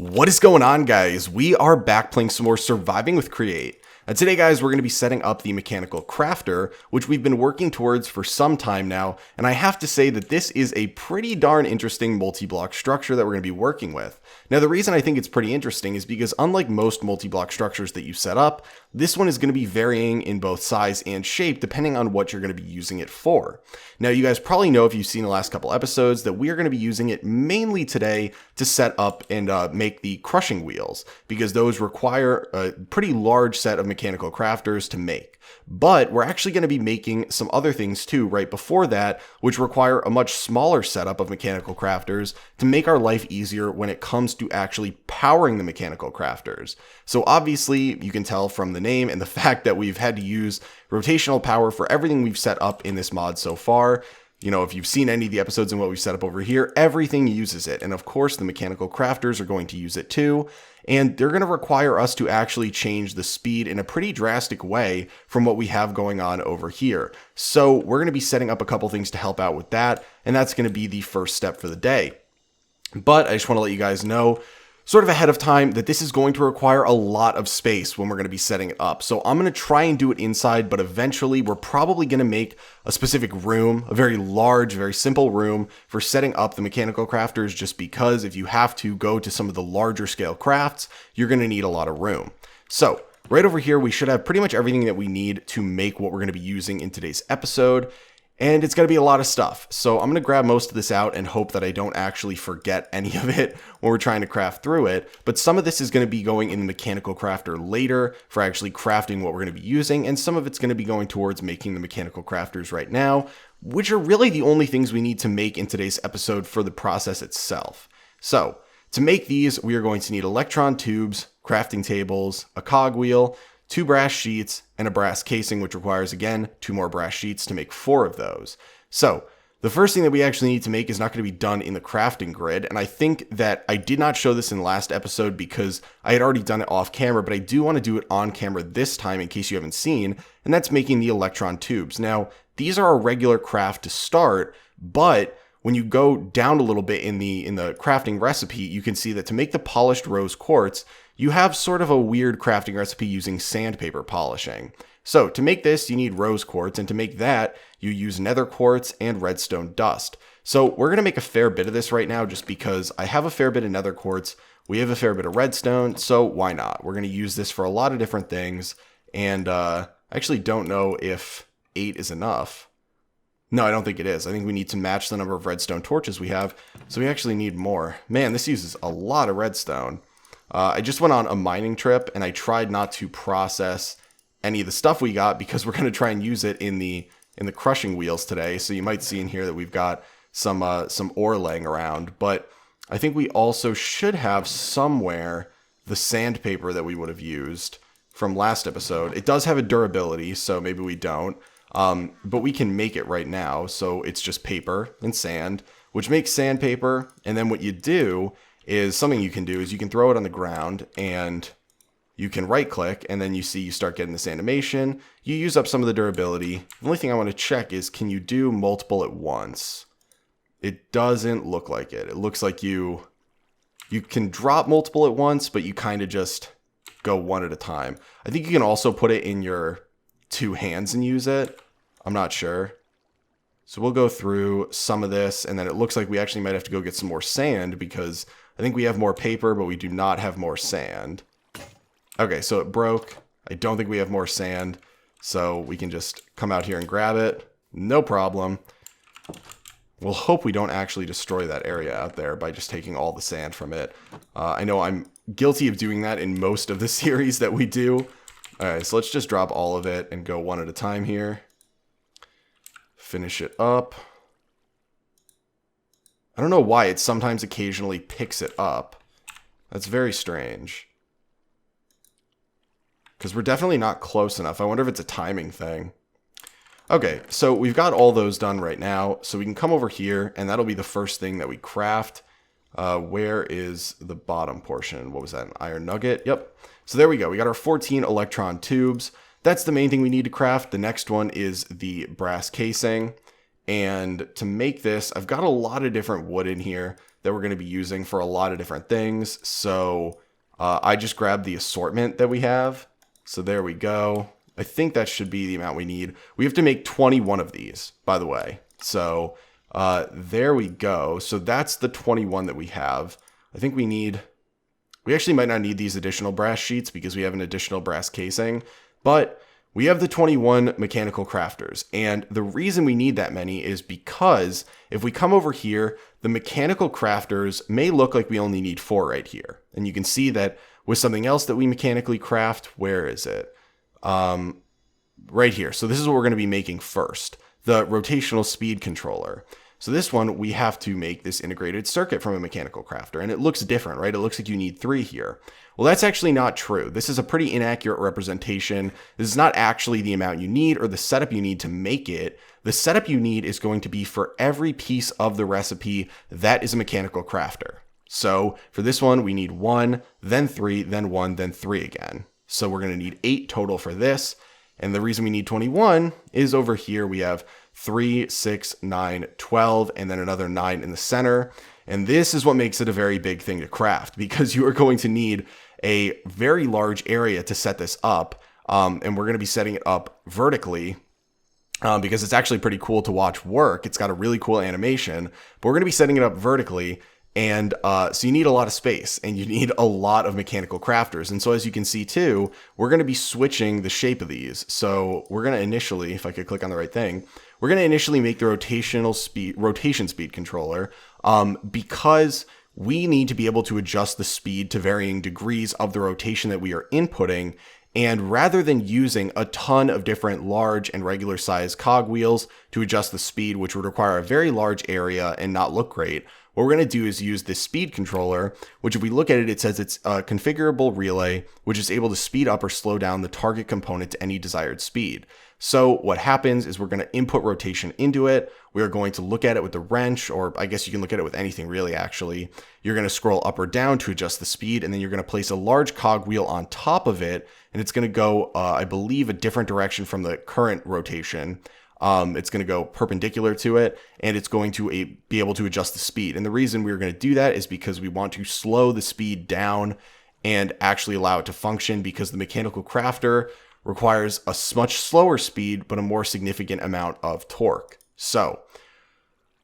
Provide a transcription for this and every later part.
What is going on, guys? We are back playing some more Surviving with Create. And today, guys, we're going to be setting up the mechanical crafter, which we've been working towards for some time now. And I have to say that this is a pretty darn interesting multi-block structure that we're going to be working with. Now, the reason I think it's pretty interesting is because unlike most multi-block structures that you set up, this one is going to be varying in both size and shape depending on what you're going to be using it for. Now, you guys probably know if you've seen the last couple episodes that we are going to be using it mainly today to set up and make the crushing wheels, because those require a pretty large set of mechanical crafters to make. But we're actually going to be making some other things too right before that, which require a much smaller setup of mechanical crafters to make our life easier when it comes to actually powering the mechanical crafters. So obviously you can tell from the name and the fact that we've had to use rotational power for everything we've set up in this mod so far. You know, if you've seen any of the episodes and what we've set up over here, everything uses it. And of course, the mechanical crafters are going to use it too. And they're going to require us to actually change the speed in a pretty drastic way from what we have going on over here. So we're going to be setting up a couple things to help out with that. And that's going to be the first step for the day. But I just want to let you guys know, sort of ahead of time, that this is going to require a lot of space when we're going to be setting it up. So I'm going to try and do it inside, but eventually we're probably going to make a specific room, a very large, very simple room for setting up the mechanical crafters, just because if you have to go to some of the larger scale crafts, you're going to need a lot of room. So right over here, we should have pretty much everything that we need to make what we're going to be using in today's episode. And it's going to be a lot of stuff. So I'm going to grab most of this out and hope that I don't actually forget any of it when we're trying to craft through it. But some of this is going to be going in the mechanical crafter later for actually crafting what we're going to be using. And some of it's going to be going towards making the mechanical crafters right now, which are really the only things we need to make in today's episode for the process itself. So to make these, we are going to need electron tubes, crafting tables, a cogwheel, 2 brass sheets, and a brass casing, which requires, again, 2 more brass sheets to make 4 of those. So the first thing that we actually need to make is not going to be done in the crafting grid. And I think that I did not show this in the last episode because I had already done it off camera, but I do want to do it on camera this time in case you haven't seen, and that's making the electron tubes. Now, these are a regular craft to start, but when you go down a little bit in the crafting recipe, you can see that to make the polished rose quartz, you have sort of a weird crafting recipe using sandpaper polishing. So to make this, you need rose quartz, and to make that, you use nether quartz and redstone dust. So we're going to make a fair bit of this right now just because I have a fair bit of nether quartz, we have a fair bit of redstone, so why not? We're going to use this for a lot of different things, and I actually don't know if 8 is enough. No, I don't think it is. I think we need to match the number of redstone torches we have, so we actually need more. Man, this uses a lot of redstone. I just went on a mining trip, and I tried not to process any of the stuff we got because we're going to try and use it in the crushing wheels today. So you might see in here that we've got some ore laying around, but I think we also should have somewhere the sandpaper that we would have used from last episode. It does have a durability, so maybe we don't. But we can make it right now. So it's just paper and sand, which makes sandpaper. And then what you do is something you can do is you can throw it on the ground and you can right click, and then you see you start getting this animation. You use up some of the durability. The only thing I want to check is, can you do multiple at once? It doesn't look like it. It looks like you can drop multiple at once, but you kind of just go one at a time. I think you can also put it in your 2 hands and use it. I'm not sure. So we'll go through some of this, and then it looks like we actually might have to go get some more sand because I think we have more paper, but we do not have more sand. Okay, so it broke. I don't think we have more sand, so we can just come out here and grab it. No problem. We'll hope we don't actually destroy that area out there by just taking all the sand from it. I know I'm guilty of doing that in most of the series that we do. Alright, so let's just drop all of it and go one at a time here. Finish it up. I don't know why it sometimes occasionally picks it up. That's very strange. Because we're definitely not close enough. I wonder if it's a timing thing. Okay, so we've got all those done right now. So we can come over here, and that'll be the first thing that we craft. Where is the bottom portion? What was that, an iron nugget? Yep. So there we go. We got our 14 electron tubes. That's the main thing we need to craft. The next one is the brass casing. And to make this, I've got a lot of different wood in here. that we're going to be using for a lot of different things. So I just grabbed the assortment that we have. So there we go. I think that should be the amount we need. We have to make 21 of these, by the way. So there we go. So that's the 21 that we have. I think we actually might not need these additional brass sheets because we have an additional brass casing, but we have the 21 mechanical crafters. And the reason we need that many is because if we come over here, the mechanical crafters may look like we only need 4 right here. And you can see that with something else that we mechanically craft, where is it? Right here. So this is what we're going to be making first, the rotational speed controller. So this one, we have to make this integrated circuit from a mechanical crafter, and it looks different, right? It looks like you need 3 here. Well, that's actually not true. This is a pretty inaccurate representation. This is not actually the amount you need or the setup you need to make it. The setup you need is going to be for every piece of the recipe that is a mechanical crafter. So for this one, we need 1, then 3, then 1, then 3 again. So we're going to need 8 total for this. And the reason we need 21 is over here we have 3, 6, 9, 12, and then another 9 in the center. And this is what makes it a very big thing to craft, because you are going to need a very large area to set this up. And we're going to be setting it up vertically because it's actually pretty cool to watch work. It's got a really cool animation, but we're going to be setting it up vertically. And so you need a lot of space and you need a lot of mechanical crafters. And so as you can see too, we're going to be switching the shape of these. So we're going to initially, if I could click on the right thing, we're going to initially make the rotation speed controller because we need to be able to adjust the speed to varying degrees of the rotation that we are inputting. And rather than using a ton of different large and regular size cogwheels to adjust the speed, which would require a very large area and not look great, what we're going to do is use this speed controller, which if we look at it, it says it's a configurable relay, which is able to speed up or slow down the target component to any desired speed. So what happens is we're going to input rotation into it. We are going to look at it with the wrench, or I guess you can look at it with anything really, actually. You're going to scroll up or down to adjust the speed, and then you're going to place a large cogwheel on top of it, and it's going to go, I believe, a different direction from the current rotation. It's going to go perpendicular to it, and it's going to be able to adjust the speed. And the reason we're going to do that is because we want to slow the speed down and actually allow it to function, because the mechanical crafter requires a much slower speed, but a more significant amount of torque. So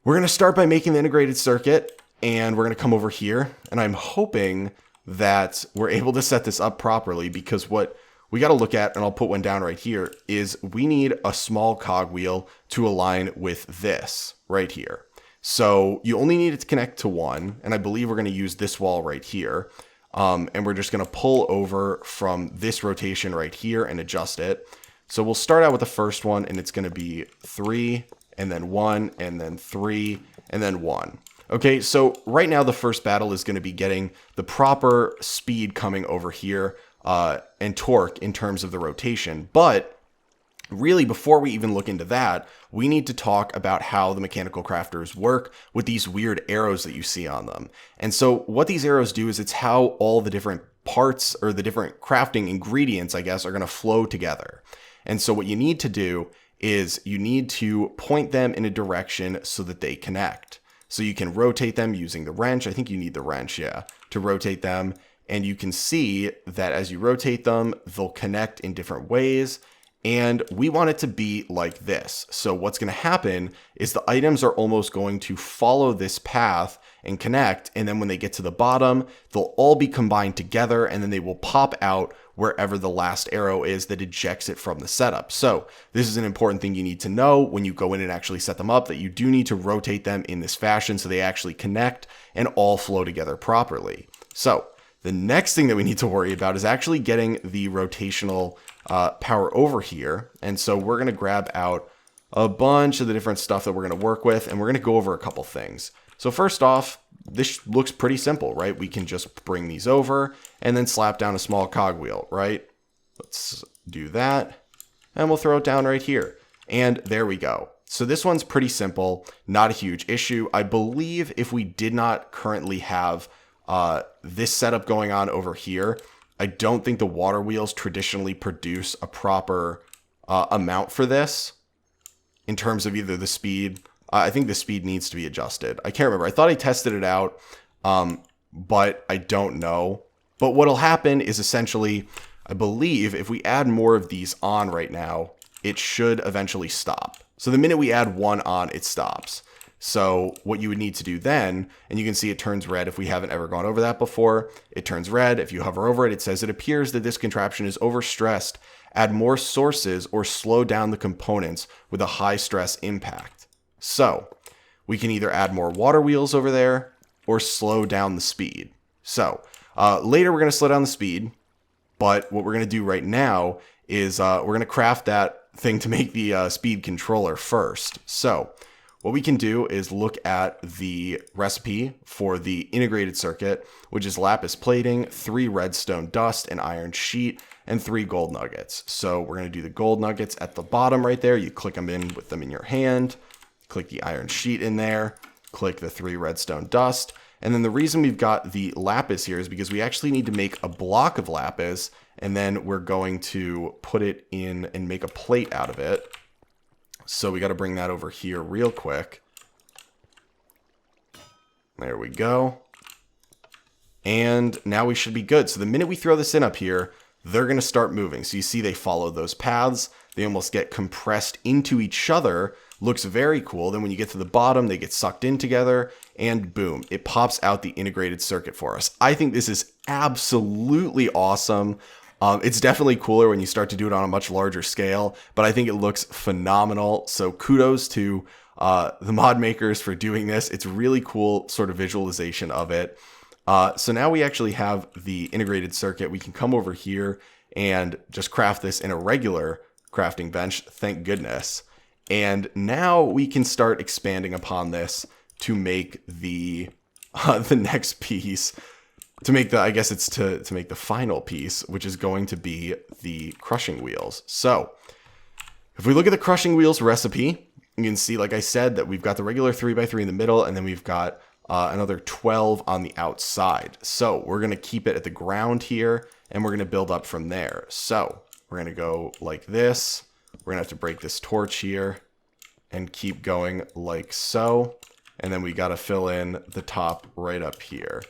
we're going to start by making the integrated circuit, and we're going to come over here, and I'm hoping that we're able to set this up properly, because what we got to look at, and I'll put one down right here, is we need a small cogwheel to align with this right here. So you only need it to connect to 1, and I believe we're going to use this wall right here. And we're just going to pull over from this rotation right here and adjust it. So we'll start out with the first one, and it's going to be 3, and then 1, and then 3, and then 1. Okay, so right now the first battle is going to be getting the proper speed coming over here and torque in terms of the rotation. But really, before we even look into that, we need to talk about how the mechanical crafters work with these weird arrows that you see on them. And so what these arrows do is it's how all the different parts, or the different crafting ingredients, I guess, are going to flow together. And so what you need to do is you need to point them in a direction so that they connect. So you can rotate them using the wrench. I think you need the wrench, yeah, to rotate them. And you can see that as you rotate them, they'll connect in different ways. And we want it to be like this. So what's going to happen is the items are almost going to follow this path and connect. And then when they get to the bottom, they'll all be combined together, and then they will pop out wherever the last arrow is that ejects it from the setup. So this is an important thing you need to know when you go in and actually set them up, that you do need to rotate them in this fashion so they actually connect and all flow together properly. So the next thing that we need to worry about is actually getting the rotational power over here. And so we're going to grab out a bunch of the different stuff that we're going to work with, and we're going to go over a couple things. So first off, this looks pretty simple, right? We can just bring these over and then slap down a small cogwheel, right? Let's do that, and we'll throw it down right here. And there we go. So this one's pretty simple, not a huge issue. I believe if we did not currently have this setup going on over here, I don't think the water wheels traditionally produce a proper amount for this in terms of either the speed I think the speed needs to be adjusted. I can't remember. I thought I tested it out, but I don't know. But what'll happen is essentially, I believe if we add more of these on right now, it should eventually stop. So the minute we add one on, it stops. So what you would need to do then, and you can see it turns red if we haven't ever gone over that before. It turns red. If you hover over it, it says it appears that this contraption is overstressed. Add more sources or slow down the components with a high stress impact. So we can either add more water wheels over there or slow down the speed. So later we're going to slow down the speed, but what we're going to do right now is we're going to craft that thing to make the speed controller first. So what we can do is look at the recipe for the integrated circuit, which is lapis plating, 3 redstone dust, an iron sheet, and 3 gold nuggets. So we're going to do the gold nuggets at the bottom right there. You click them in with them in your hand, click the iron sheet in there, click the 3 redstone dust. And then the reason we've got the lapis here is because we actually need to make a block of lapis, and then we're going to put it in and make a plate out of it. So we got to bring that over here real quick. There we go. And now we should be good. So the minute we throw this in up here, they're going to start moving. So you see they follow those paths. They almost get compressed into each other. Looks very cool. Then when you get to the bottom, they get sucked in together, and boom, it pops out the integrated circuit for us. I think this is absolutely awesome. It's definitely cooler when you start to do it on a much larger scale, but I think it looks phenomenal. So kudos to the mod makers for doing this. It's really cool sort of visualization of it. So now we actually have the integrated circuit. We can come over here and just craft this in a regular crafting bench. Thank goodness. And now we can start expanding upon this to make the next piece. To make the, I guess it's to make the final piece, which is going to be the crushing wheels. So if we look at the crushing wheels recipe, you can see, like I said, that we've got the regular 3x3 in the middle, and then we've got another 12 on the outside. So we're going to keep it at the ground here, and we're going to build up from there. So we're going to go like this. We're going to have to break this torch here and keep going like so. And then we got to fill in the top right up here.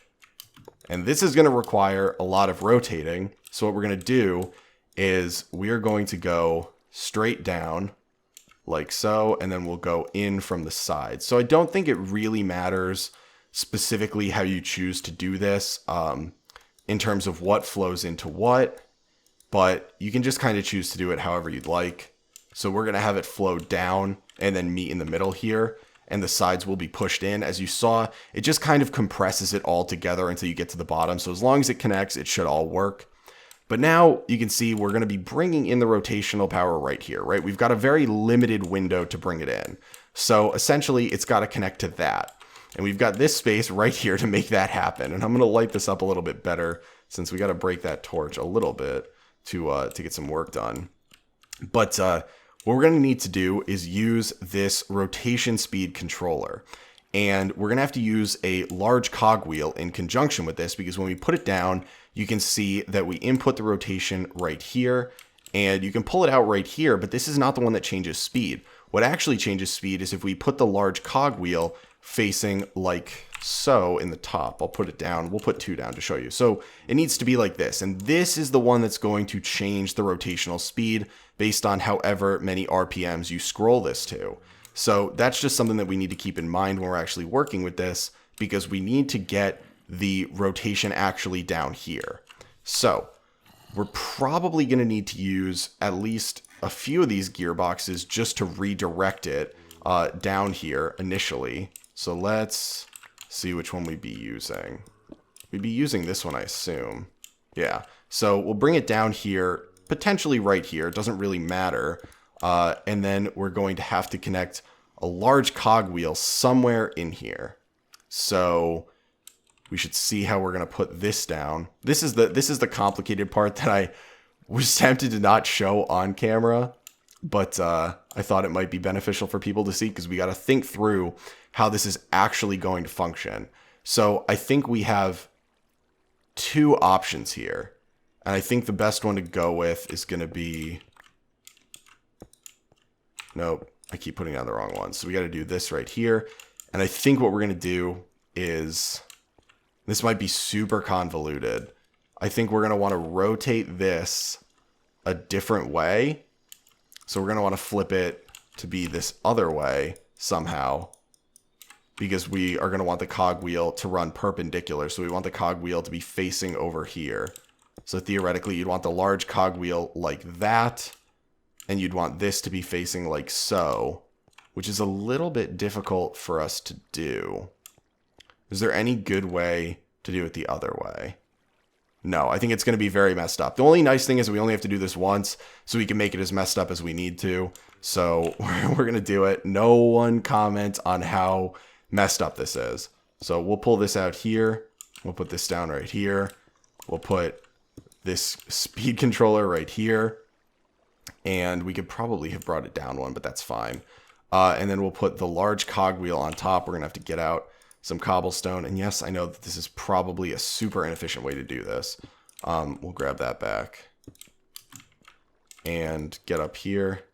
And this is going to require a lot of rotating. So what we're going to do is we're going to go straight down like so, and then we'll go in from the side. So I don't think it really matters specifically how you choose to do this in terms of what flows into what, but you can just kind of choose to do it however you'd like. So we're going to have it flow down and then meet in the middle here, and the sides will be pushed in. As you saw, it just kind of compresses it all together until you get to the bottom. So as long as it connects, it should all work. But now you can see we're going to be bringing in the rotational power right here, right? We've got a very limited window to bring it in. So essentially it's got to connect to that. And we've got this space right here to make that happen. And I'm going to light this up a little bit better since we got to break that torch a little bit to get some work done. But what we're going to need to do is use this rotation speed controller. And we're going to have to use a large cogwheel in conjunction with this, because when we put it down, you can see that we input the rotation right here, and you can pull it out right here, but this is not the one that changes speed. What actually changes speed is if we put the large cogwheel facing like so in the top. I'll put it down. We'll put 2 down to show you. So it needs to be like this. And this is the one that's going to change the rotational speed based on however many RPMs you scroll this to. So that's just something that we need to keep in mind when we're actually working with this, because we need to get the rotation actually down here. So we're probably going to need to use at least a few of these gearboxes just to redirect it down here initially. So let's see which one we'd be using. We'd be using this one, I assume. Yeah. So we'll bring it down here, potentially right here. It doesn't really matter. And then we're going to have to connect a large cogwheel somewhere in here. So we should see how we're going to put this down. This is the complicated part that I was tempted to not show on camera, but I thought it might be beneficial for people to see, because we got to think through how this is actually going to function. So I think we have 2 options here, and I think the best one to go with is going to be, nope, I keep putting down the wrong one. So we got to do this right here. And I think what we're going to do is, this might be super convoluted. I think we're going to want to rotate this a different way. So we're going to want to flip it to be this other way somehow, because we are going to want the cogwheel to run perpendicular. So we want the cogwheel to be facing over here. So theoretically, you'd want the large cogwheel like that, and you'd want this to be facing like so, which is a little bit difficult for us to do. Is there any good way to do it the other way? No, I think it's going to be very messed up. The only nice thing is we only have to do this once, so we can make it as messed up as we need to. So we're going to do it. No one comment on how messed up this is. So we'll pull this out here. We'll put this down right here. We'll put this speed controller right here. And we could probably have brought it down one, but that's fine. And then we'll put the large cogwheel on top. We're going to have to get out some cobblestone. And yes, I know that this is probably a super inefficient way to do this. We'll grab that back. And get up here.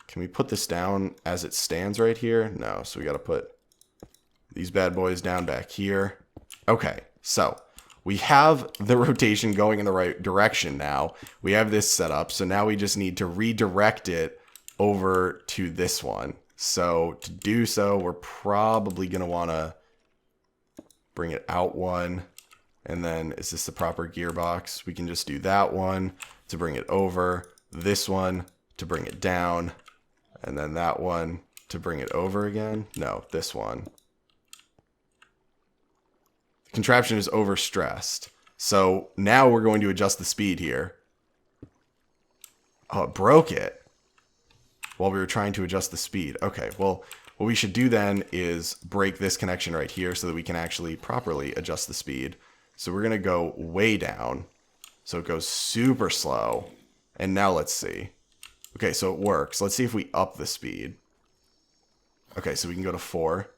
Can we put this down as it stands right here? No, so we got to put these bad boys down back here. Okay, so we have the rotation going in the right direction now. We have this set up, so now we just need to redirect it over to this one. So to do so, we're probably going to want to bring it out one. And then is this the proper gearbox? We can just do that one to bring it over, this one to bring it down, and then that one to bring it over again. No, this one. The contraption is overstressed. So now we're going to adjust the speed here. Oh, it broke it while we were trying to adjust the speed. Okay, well, what we should do then is break this connection right here so that we can actually properly adjust the speed. So we're going to go way down. So it goes super slow. And now let's see. Okay, so it works. Let's see if we up the speed. Okay, so we can go to 4.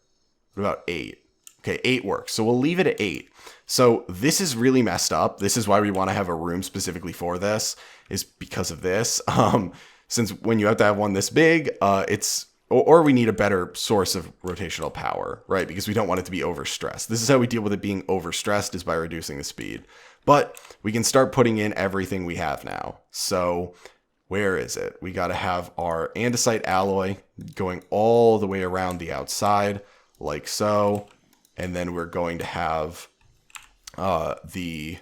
What about 8? Okay, 8 works. So we'll leave it at 8. So this is really messed up. This is why we want to have a room specifically for this, is because of this. Since when you have to have one this big, or we need a better source of rotational power, right? Because we don't want it to be overstressed. This is how we deal with it being overstressed, is by reducing the speed. But we can start putting in everything we have now. So where is it? We got to have our andesite alloy going all the way around the outside, like so. And then we're going to have the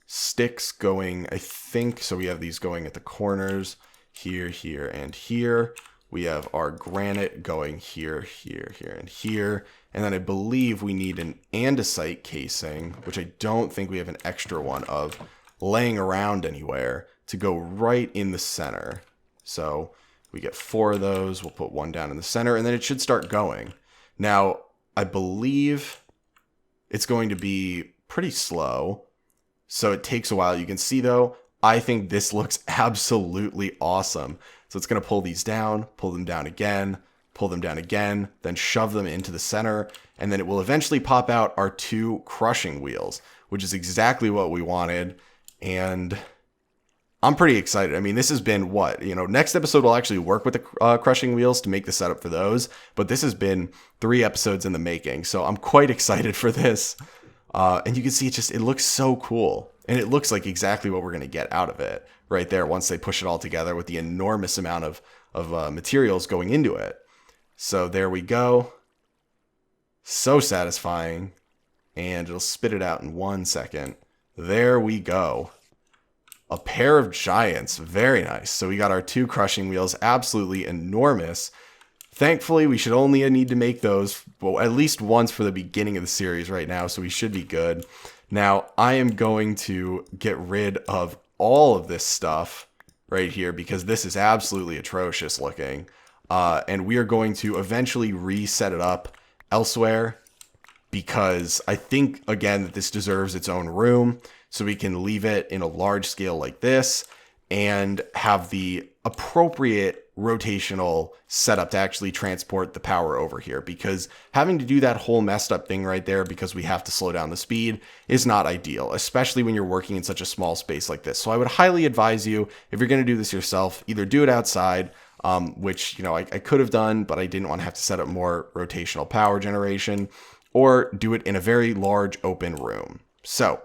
sticks going, I think. So we have these going at the corners, here, here, and here. We have our granite going here, here, here, and here. And then I believe we need an andesite casing, which I don't think we have an extra one of laying around anywhere, to go right in the center. So we get 4 of those. We'll put one down in the center, and then it should start going. Now, I believe it's going to be pretty slow, so it takes a while. You can see, though, I think this looks absolutely awesome. So it's going to pull these down, pull them down again, pull them down again, then shove them into the center, and then it will eventually pop out our 2 crushing wheels, which is exactly what we wanted. And I'm pretty excited. I mean, this has been what? Next episode will actually work with the crushing wheels to make the setup for those, but this has been 3 episodes in the making, so I'm quite excited for this. And you can see it looks so cool. And it looks like exactly what we're going to get out of it right there once they push it all together with the enormous amount of materials going into it. So there we go. So satisfying. And it'll spit it out in 1 second. There we go. A pair of giants. Very nice. So we got our 2 crushing wheels. Absolutely enormous. Thankfully, we should only need to make those, well, at least once for the beginning of the series right now, so we should be good. Now, I am going to get rid of all of this stuff right here because this is absolutely atrocious looking. And we are going to eventually reset it up elsewhere because I think, again, that this deserves its own room. So we can leave it in a large scale like this and have the appropriate rotational setup to actually transport the power over here, because having to do that whole messed up thing right there because we have to slow down the speed is not ideal, especially when you're working in such a small space like this. So I would highly advise you, if you're going to do this yourself, either do it outside which, I could have done, but I didn't want to have to set up more rotational power generation or do it in a very large open room. So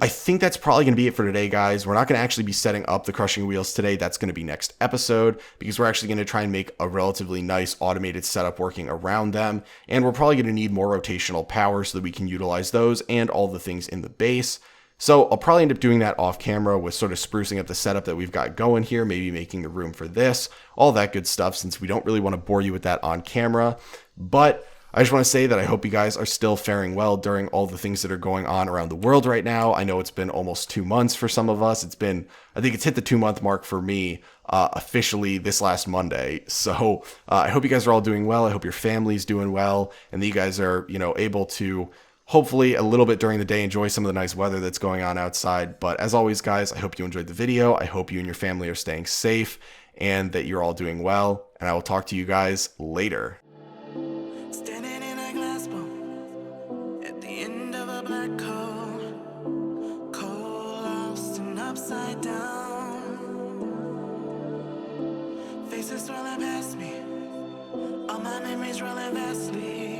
I think that's probably going to be it for today, guys. We're not going to actually be setting up the crushing wheels today. That's going to be next episode, because we're actually going to try and make a relatively nice automated setup working around them. And we're probably going to need more rotational power so that we can utilize those and all the things in the base. So I'll probably end up doing that off camera with sort of sprucing up the setup that we've got going here, maybe making the room for this, all that good stuff, since we don't really want to bore you with that on camera. But I just want to say that I hope you guys are still faring well during all the things that are going on around the world right now. I know it's been almost 2 months for some of us. I think it's hit the 2-month mark for me officially this last Monday. So I hope you guys are all doing well. I hope your family's doing well, and that you guys are, able to hopefully a little bit during the day enjoy some of the nice weather that's going on outside. But as always, guys, I hope you enjoyed the video. I hope you and your family are staying safe and that you're all doing well. And I will talk to you guys later. Standing in a glass bowl at the end of a black hole, cold, lost and upside down. Faces swirling past me, all my memories rolling vastly.